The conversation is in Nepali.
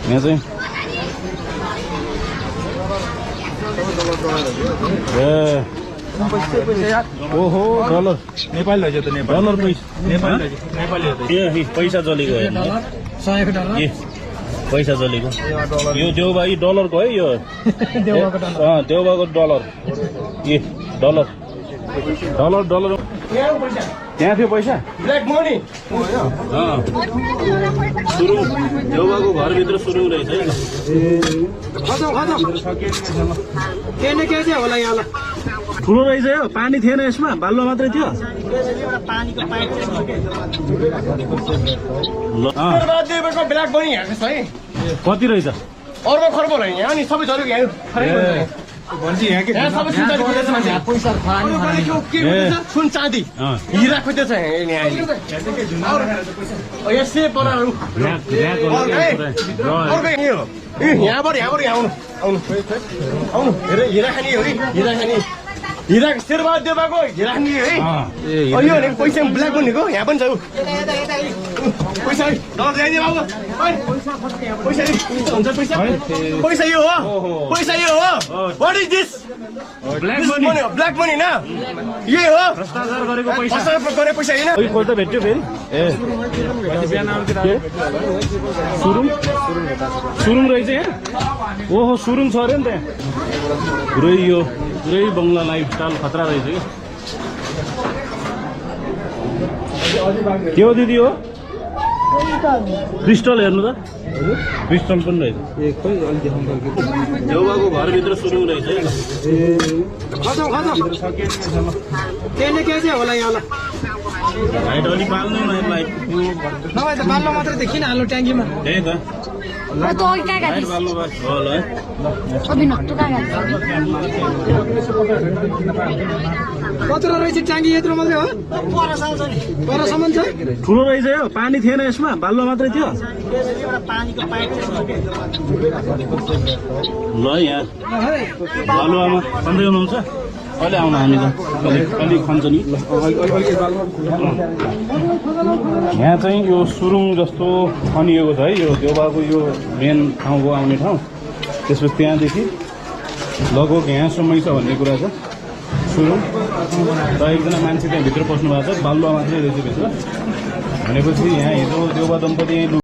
यहाँ चाहिँ ओहो डलर नेपाली लैजाऊ त नेपाली डलर पैसा नेपाली ए पैसा चलेको हेर्नु ए पैसा चलेको यो देउबा यी डलरको है यो देउबाको डलर ए डलर डलर डलर त्यहाँ थियो पैसा ब्ल्याक मनी सुरुङ देउबाको घरभित्र सुरुङ रहेछ है ठुलो रहेछ यो पानी थिएन यसमा बालुवा मात्रै थियो ब्ल्याक मनी हेर्नुहोस् है कति रहेछ अर्को खर्ब होला यहाँ नि सबै झरेको यहाँ सुन चाँदी हिरा खोज्दैछ यसै पराहरू यहाँबाट आउनु आउनु आउनु हिरा खाने हो हिरा खाने हिरा शेरबहादुर देवाको हिरा खाने है यो पैसा ब्ल्याक भनेको यहाँ पनि छ पैसा डलर ल्याइदिए बाबु पैसा हुन्छ पैसा पैसा यो हो पैसा यो हो what is this black money न यही हो भ्रष्टाचार गरेको पैसा भ्रष्टाचार गरे पैसा होइन कोही त भेट्यो फेरि ए सुरुङ सुरुङ रहेछ यहाँ ओहो सुरुङ छ अरे नि त्यहाँ पुरै बङ्गला लाइफस्टाइल खतरा रहेछ के हो दिदी हो क्रिस्टल हेर्नु त क्रिस्टल पनि रहेछ देउबाको घरभित्र सुरुङ रहेछ होला यहाँ लाइट अलिक पाल्नु न यसलाई नभए त बाल्लो मात्रै त किन हाल्नु ट्याङ्कीमा त्यही त तो क्या लाइट पाल्नु बस होला है अभी न तो क्या कत्रो रहेछ ट्याङ्की यत्रो मात्रै हो परसम्म छ ठुलो रहेछ यो पानी थिएन यसमा बालुवा मात्रै थियो ल यहाँ बालुवामा सन्चै हुनुहुन्छ कहिले आउनु हामी त अलिक खन्छ नि यहाँ चाहिँ यो सुरुङ जस्तो खनिएको छ है यो देउबाको यो मेन ठाउँको आउने ठाउँ त्यसपछि त्यहाँदेखि लगभग यहाँसम्मै छ भन्ने कुरा छ सुरुङ र एकजना मान्छे त्यहाँ भित्र पस्नु भएको छ बालुवा मात्रै रहेछ भित्र भनेपछि यहाँ हिजो देउबा दम्पति